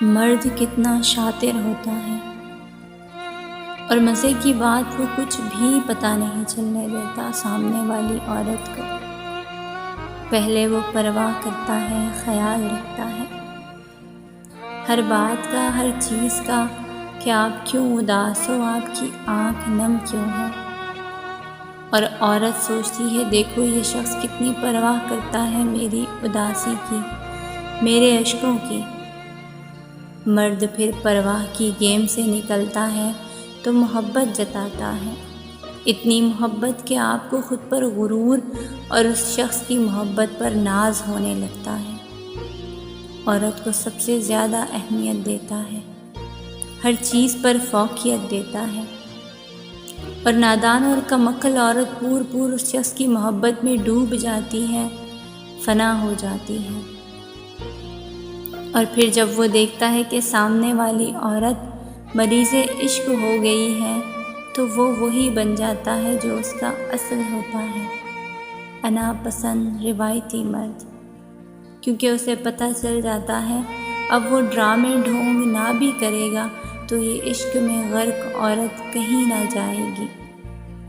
مرد کتنا شاطر ہوتا ہے اور مزے کی بات وہ کچھ بھی پتہ نہیں چلنے دیتا سامنے والی عورت کو۔ پہلے وہ پرواہ کرتا ہے، خیال رکھتا ہے ہر بات کا، ہر چیز کا، کہ آپ کیوں اداس ہو، آپ کی آنکھ نم کیوں ہے۔ اور عورت سوچتی ہے دیکھو یہ شخص کتنی پرواہ کرتا ہے میری اداسی کی، میرے اشکوں کی۔ مرد پھر پرواہ کی گیم سے نکلتا ہے تو محبت جتاتا ہے، اتنی محبت کہ آپ کو خود پر غرور اور اس شخص کی محبت پر ناز ہونے لگتا ہے۔ عورت کو سب سے زیادہ اہمیت دیتا ہے، ہر چیز پر فوقیت دیتا ہے، اور نادان اور کم عقل عورت پور اس شخص کی محبت میں ڈوب جاتی ہے، فنا ہو جاتی ہے۔ اور پھر جب وہ دیکھتا ہے کہ سامنے والی عورت مریض عشق ہو گئی ہے تو وہ وہی بن جاتا ہے جو اس کا اصل ہوتا ہے، انا پسند روایتی مرد۔ کیونکہ اسے پتہ چل جاتا ہے اب وہ ڈرامے ڈھونگ نہ بھی کرے گا تو یہ عشق میں غرق عورت کہیں نہ جائے گی،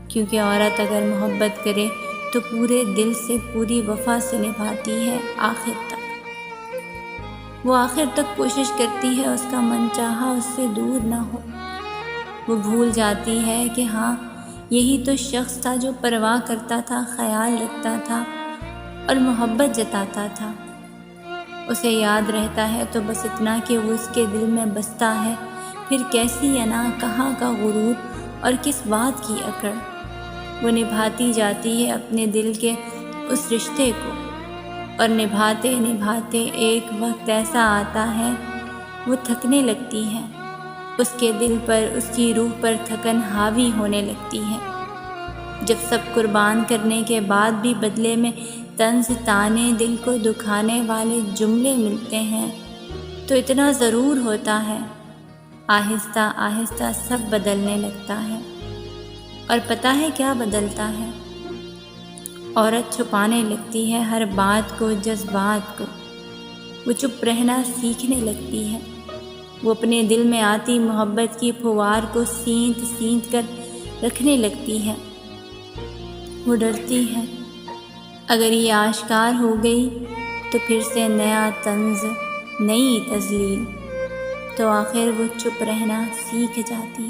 کیونکہ عورت اگر محبت کرے تو پورے دل سے، پوری وفا سے نبھاتی ہے آخر تک۔ وہ آخر تک کوشش کرتی ہے اس کا من چاہا اس سے دور نہ ہو۔ وہ بھول جاتی ہے کہ ہاں یہی تو شخص تھا جو پرواہ کرتا تھا، خیال رکھتا تھا اور محبت جتاتا تھا۔ اسے یاد رہتا ہے تو بس اتنا کہ وہ اس کے دل میں بستا ہے، پھر کیسی انا، کہاں کا غرور اور کس بات کی اکڑ۔ وہ نبھاتی جاتی ہے اپنے دل کے اس رشتے کو، اور نبھاتے نبھاتے ایک وقت ایسا آتا ہے وہ تھکنے لگتی ہے، اس کے دل پر، اس کی روح پر تھکن حاوی ہونے لگتی ہے۔ جب سب قربان کرنے کے بعد بھی بدلے میں طنز، طعنے، دل کو دکھانے والے جملے ملتے ہیں تو اتنا ضرور ہوتا ہے، آہستہ آہستہ سب بدلنے لگتا ہے۔ اور پتہ ہے کیا بدلتا ہے؟ عورت چھپانے لگتی ہے ہر بات کو، جذبات کو۔ وہ چپ رہنا سیکھنے لگتی ہے، وہ اپنے دل میں آتی محبت کی پھوار کو سینت سینت کر رکھنے لگتی ہے۔ وہ ڈرتی ہے اگر یہ آشکار ہو گئی تو پھر سے نیا طنز، نئی تذلیل، تو آخر وہ چپ رہنا سیکھ جاتی ہے۔